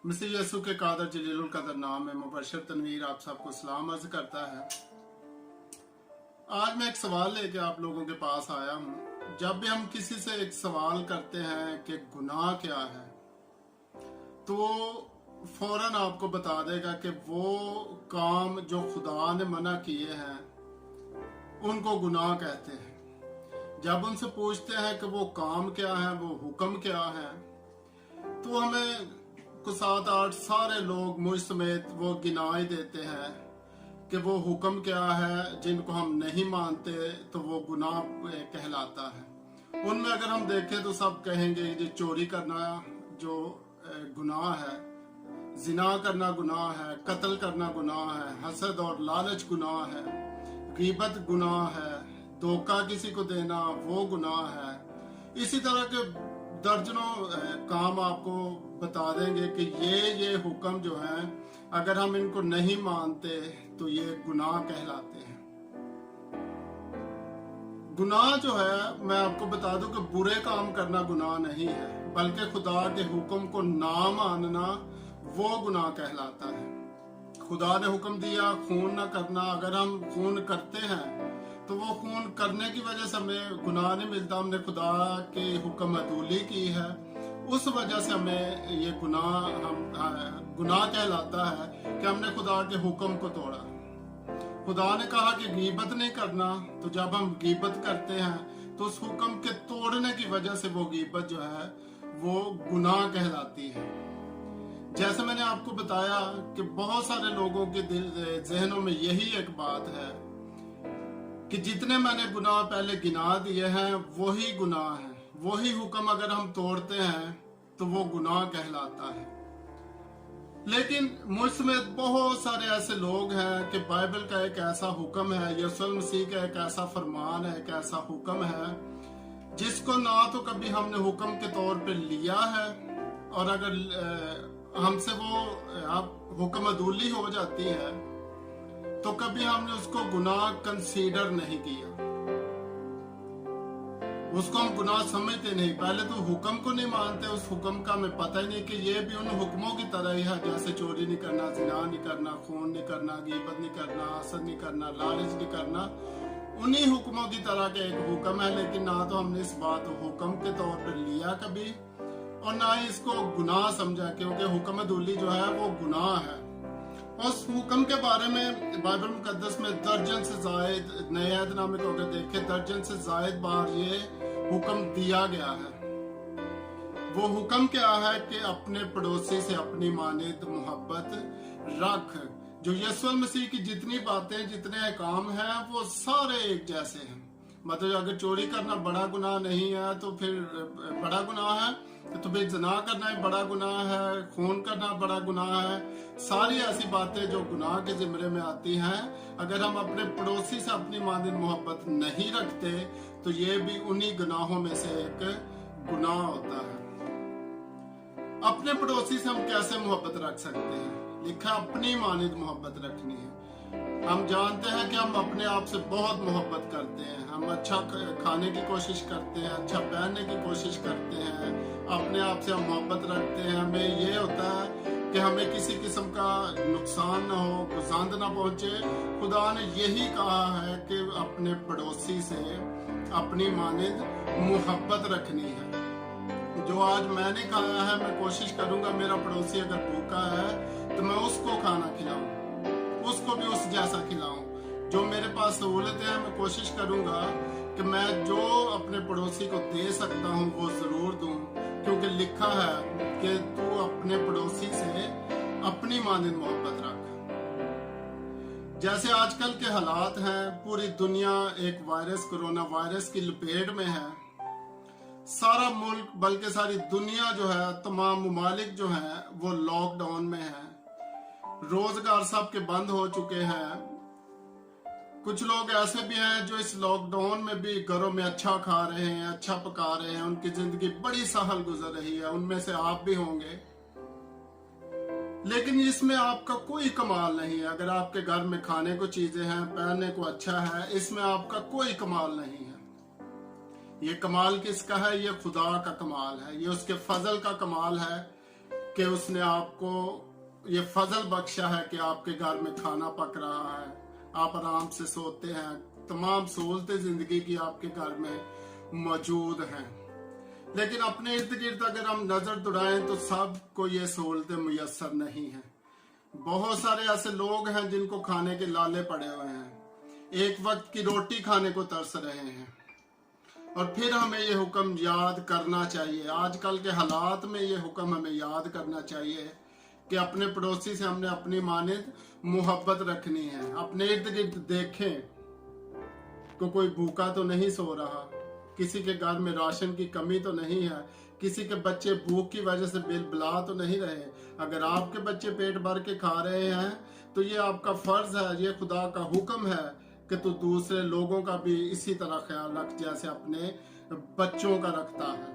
मसीह यीशु के कादर जलीलुल कदर नाम में मुबशर तनवीर आप सबको सलाम अर्ज करता है। आज मैं एक सवाल लेके आप लोगों के पास आया हूँ। जब भी हम किसी से एक सवाल करते हैं कि गुनाह क्या है, तो फौरन आपको बता देगा कि वो काम जो खुदा ने मना किए हैं उनको गुनाह कहते हैं। जब उनसे पूछते हैं कि वो काम क्या है, वो हुक्म क्या है, तो हमें कुछ 7-8 सारे लोग मुझ समेत वो गिनाई देते हैं कि वो हुक्म क्या है। जिनको हम नहीं मानते तो वो गुनाह कहलाता है। उनमें अगर हम देखें तो सब कहेंगे कि चोरी करना जो गुनाह है, जिना करना गुनाह है, कत्ल करना गुनाह है, हसद और लालच गुनाह है, गीबत गुनाह है, धोखा किसी को देना वो गुनाह है। इसी तरह के दर्जनों काम आपको बता देंगे कि ये हुक्म जो है अगर हम इनको नहीं मानते तो ये गुनाह कहलाते हैं। गुनाह जो है मैं आपको बता दूं कि बुरे काम करना गुनाह नहीं है, बल्कि खुदा के हुक्म को ना मानना वो गुनाह कहलाता है। खुदा ने हुक्म दिया खून न करना, अगर हम खून करते हैं तो वो खून करने की वजह से हमें गुनाह नहीं मिलता, हमने खुदा के हुक्म अदूली की है, उस वजह से हमें ये गुनाह कहलाता है कि हमने खुदा के हुक्म को तोड़ा। खुदा ने कहा कि गीबत नहीं करना, तो जब हम गीबत करते हैं तो उस हुक्म के तोड़ने की वजह से वो गीबत जो है वो गुनाह कहलाती है। जैसे मैंने आपको बताया कि बहुत सारे लोगों के जहनों में यही एक बात है कि जितने मैंने गुनाह पहले गिना दिए हैं वही गुनाह है, वही हुक्म अगर हम तोड़ते हैं तो वो गुनाह कहलाता है। लेकिन मुझ समेत बहुत सारे ऐसे लोग हैं कि बाइबल का एक ऐसा हुक्म है, यीशु मसीह का एक ऐसा फरमान है, एक ऐसा हुक्म है जिसको ना तो कभी हमने हुक्म के तौर पे लिया है, और अगर हमसे वो हुक्म अदूली हो जाती है तो कभी हमने उसको गुनाह कंसीडर नहीं किया, उसको हम गुनाह समझते नहीं। पहले तो हुक्म को नहीं मानते, उस हुक्म का हमें पता ही नहीं कि ये भी उन हुक्मों की तरह ही है, जैसे चोरी नहीं करना, जिना नहीं करना, खून नहीं करना, गीबत नहीं करना, हसद नहीं करना, लालच नहीं करना, उन्हीं हुक्मों की तरह का एक हुक्म है। लेकिन ना तो हमने इस बात को हुक्म के तौर पर लिया कभी, और ना ही इसको गुनाह समझा, क्योंकि हुक्म अदूली जो है वो गुनाह है। उस हुक्म के बारे में बाइबल मुकद्दस में दर्जन से जायद, नए अहदनामे को अगर देखें, दर्जन से जायद बार ये हुक्म दिया गया है। वो हुक्म क्या है कि अपने पड़ोसी से अपनी मानिद मोहब्बत रख। जो यीशु मसीह की जितनी बातें, जितने काम हैं वो सारे एक जैसे हैं। मतलब अगर चोरी करना बड़ा गुनाह नहीं है तो फिर बड़ा गुनाह है, तो फिर ज़िना करना ही बड़ा गुनाह है, खून करना बड़ा गुनाह है। सारी ऐसी बातें जो गुनाह के जिम्मे में आती हैं, अगर हम अपने पड़ोसी से अपनी मानिद मोहब्बत नहीं रखते तो ये भी उन्हीं गुनाहों में से एक गुनाह होता है। अपने पड़ोसी से हम कैसे मोहब्बत रख सकते हैं? लिखा अपनी मानिद मोहब्बत रखनी है। हम जानते हैं कि हम अपने आप से बहुत मोहब्बत करते हैं, हम अच्छा खाने की कोशिश करते हैं, अच्छा पहनने की कोशिश करते हैं, अपने आप से हम मोहब्बत रखते हैं। हमें ये होता है कि हमें किसी किस्म का नुकसान ना हो, गुजांद ना पहुंचे। खुदा ने यही कहा है कि अपने पड़ोसी से अपनी मानिद मोहब्बत रखनी है। जो आज मैंने खाया है, मैं कोशिश करूंगा मेरा पड़ोसी अगर भूखा है तो मैं उसको खाना खिलाऊं, उसको भी उस जैसा खिलाऊं। जो मेरे पास सहूलतें हैं मैं कोशिश करूंगा कि मैं जो अपने पड़ोसी को दे सकता हूं वो जरूर दूं, क्योंकि लिखा है कि तू अपने पड़ोसी से अपनी मानिद मोहब्बत रख। जैसे आजकल के हालात हैं, पूरी दुनिया एक वायरस, कोरोना वायरस की लपेट में है। सारा मुल्क बल्कि सारी दुनिया जो है, तमाम मुमालिक जो हैं वो लॉकडाउन में है। रोजगार सबके बंद हो चुके हैं। कुछ लोग ऐसे भी हैं जो इस लॉकडाउन में भी घरों में अच्छा खा रहे हैं, अच्छा पका रहे हैं, उनकी जिंदगी बड़ी सहल गुजर रही है। उनमें से आप भी होंगे। लेकिन इसमें आपका कोई कमाल नहीं है। अगर आपके घर में खाने को चीजें हैं, पहनने को अच्छा है, इसमें आपका कोई कमाल नहीं है। ये कमाल किसका है? ये खुदा का कमाल है, ये उसके फजल का कमाल है कि उसने आपको ये फजल बख्शा है कि आपके घर में खाना पक रहा है, आप आराम से सोते हैं, तमाम सहूलतें जिंदगी की आपके घर में मौजूद हैं। लेकिन अपने इर्द गिर्द अगर हम नजर दौड़ाएं तो सबको ये सहूलतें मुयस्सर नहीं हैं। बहुत सारे ऐसे लोग हैं जिनको खाने के लाले पड़े हुए हैं, एक वक्त की रोटी खाने को तरस रहे हैं। और फिर हमें ये हुक्म याद करना चाहिए, आजकल के हालात में ये हुक्म हमें याद करना चाहिए कि अपने पड़ोसी से हमने अपनी मानिंद मोहब्बत रखनी है। अपने इर्द गिर्द देखें कि कोई भूखा तो नहीं सो रहा, किसी के घर में राशन की कमी तो नहीं है, किसी के बच्चे भूख की वजह से बिलबिला तो नहीं रहे। अगर आपके बच्चे पेट भर के खा रहे हैं तो ये आपका फर्ज है, ये खुदा का हुक्म है कि तू दूसरे लोगों का भी इसी तरह ख्याल रख जैसे अपने बच्चों का रखता है।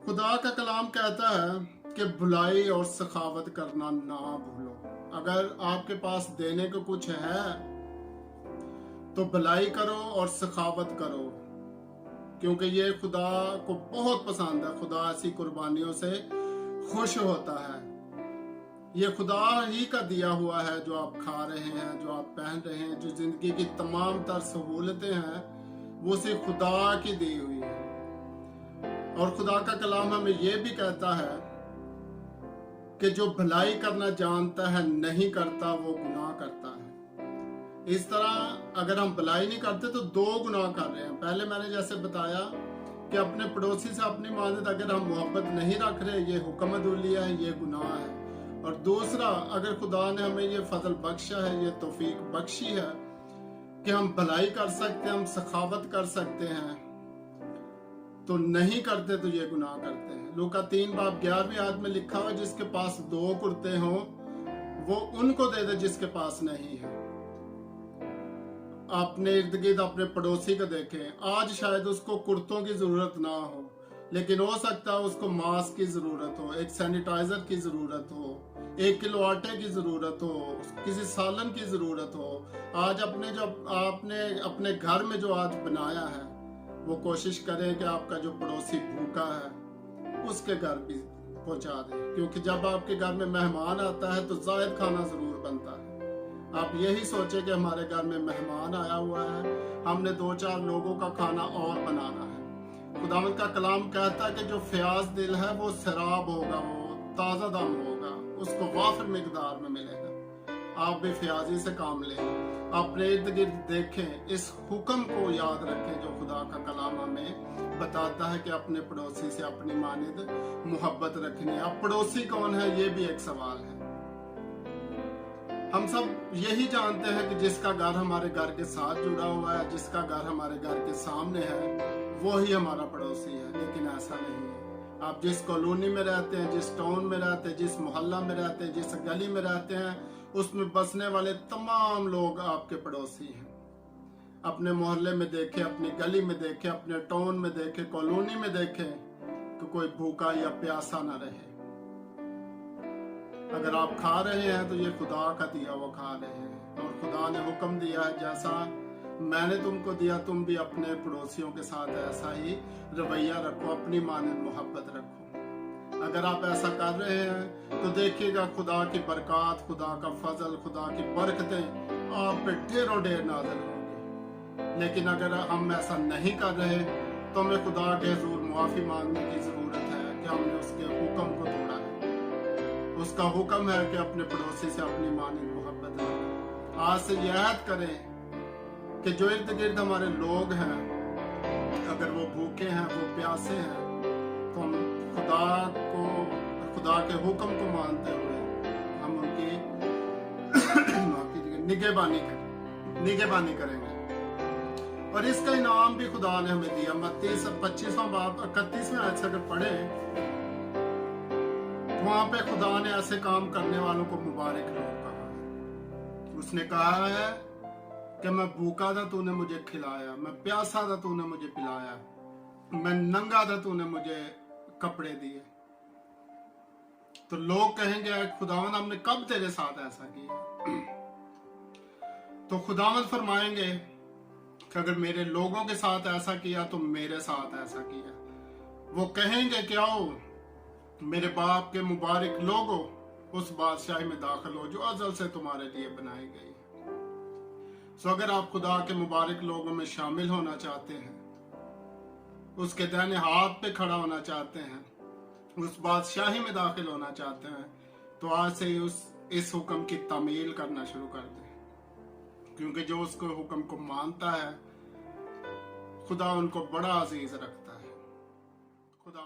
खुदा का कलाम कहता है कि भलाई और सखावत करना ना भूलो। अगर आपके पास देने को कुछ है तो भलाई करो और सखावत करो, क्योंकि ये खुदा को बहुत पसंद है। खुदा ऐसी कुर्बानियों से खुश होता है। ये खुदा ही का दिया हुआ है जो आप खा रहे हैं, जो आप पहन रहे हैं, जो जिंदगी की तमाम तर सहूलतें हैं वो सिर्फ खुदा की दी हुई है। और खुदा का कलाम हमें ये भी कहता है कि जो भलाई करना जानता है नहीं करता वो गुनाह करता है। इस तरह अगर हम भलाई नहीं करते तो दो गुनाह कर रहे हैं। पहले मैंने जैसे बताया कि अपने पड़ोसी से अपनी मानद अगर हम मोहब्बत नहीं रख रहे, ये हुक्म अदुलिया है, ये गुनाह है। और दूसरा, अगर खुदा ने हमें ये फजल बख्शा है, ये तौफीक बख्शी है कि हम भलाई कर सकते हैं, हम सखावत कर सकते हैं, तो नहीं करते तो ये गुनाह करते हैं। लूका 3 बाब 11वीं आयत में लिखा हुआ, जिसके पास 2 कुर्ते हों वो उनको दे दे जिसके पास नहीं है। अपने इर्द गिर्द अपने पड़ोसी को देखें, आज शायद उसको कुर्तों की जरूरत ना हो, लेकिन हो सकता है उसको मास्क की जरूरत हो, एक सैनिटाइजर की जरूरत हो, 1 किलो आटे की जरूरत हो, किसी सालन की जरूरत हो। आज आपने अपने घर में जो आज बनाया है वो कोशिश करें कि आपका जो पड़ोसी भूखा है उसके घर भी पहुंचा दें, क्योंकि जब आपके घर में मेहमान आता है तो जायद खाना जरूर बनता है। आप यही सोचे कि हमारे घर में मेहमान आया हुआ है, हमने 2-4 लोगों का खाना और बनाना है। खुदावंद का कलाम कहता है कि जो फयाज दिल है वो शराब होगा, वो ताज़ा दम होगा, उसको वाफिर मिकदार में मिलेगा। आप भी फयाजी से काम लें, अपने इर्द गिर्द देखें, इस हुक्म को याद रखें जो खुदा का कलाम हमें बताता है कि अपने पड़ोसी से अपनी मानिद मोहब्बत रखनी है। अब पड़ोसी कौन है ये भी एक सवाल है। हम सब यही जानते हैं कि जिसका घर हमारे घर के साथ जुड़ा हुआ है, जिसका घर हमारे घर के सामने है, वो ही हमारा पड़ोसी है। लेकिन ऐसा नहीं है। आप जिस कॉलोनी में रहते हैं, जिस टाउन में रहते हैं, जिस मोहल्ला में रहते हैं, जिस गली में रहते हैं, उसमें बसने वाले तमाम लोग आपके पड़ोसी हैं। अपने मोहल्ले में देखें, अपनी गली में देखें, अपने टाउन में देखें, कॉलोनी में देखें कि कोई भूखा या प्यासा ना रहे। अगर आप खा रहे हैं तो ये खुदा का दिया वो खा रहे हैं। और खुदा ने हुक्म दिया है, जैसा मैंने तुमको दिया तुम भी अपने पड़ोसियों के साथ ऐसा ही रवैया रखो, अपनी मानिंद मोहब्बत रखो। अगर आप ऐसा कर रहे हैं तो देखिएगा खुदा की बरकत, खुदा का फजल, खुदा की बरकतें आप पे ढेरों ढेर नाज़िल होंगी। लेकिन अगर हम ऐसा नहीं कर रहे तो हमें खुदा के हुजूर मुआफ़ी मांगने की ज़रूरत है कि हमने उसके हुक्म को तोड़ा है। उसका हुक्म है कि अपने पड़ोसी से अपनी मानिंद मोहब्बत रखें। आज से यह ऐहद करें कि जो इर्द गिर्द हमारे लोग हैं, अगर वो भूखे हैं, वो प्यासे हैं, तो हम खुदा के हुक्म को मानते हुए हम उनकी निगहबानी करेंगे। और इसका इनाम भी खुदा ने हमें दिया। मत्ती 25वां बाब 31वें आयत से अगर पढ़े, वहां पे खुदा ने ऐसे काम करने वालों को मुबारक लोग कहा। उसने कहा है कि मैं भूखा था तूने मुझे खिलाया, मैं प्यासा था तूने मुझे पिलाया, मैं नंगा था तूने मुझे कपड़े दिए। तो लोग कहेंगे खुदावंद हमने कब तेरे साथ ऐसा किया? तो खुदावंद फरमाएंगे कि अगर मेरे लोगों के साथ ऐसा किया तो मेरे साथ ऐसा किया। वो कहेंगे क्या हो मेरे बाप के मुबारक लोगों, उस बादशाही में दाखिल हो जो अज़ल से तुम्हारे लिए बनाई गई है। सो अगर आप खुदा के मुबारक लोगों में शामिल होना चाहते हैं, उसके दाहिने हाथ पे खड़ा होना चाहते हैं, उस बादशाही में दाखिल होना चाहते हैं, तो आज से ही इस हुक्म की तामील करना शुरू कर दें, क्योंकि जो उसको हुक्म को मानता है खुदा उनको बड़ा अजीज रखता है। खुदा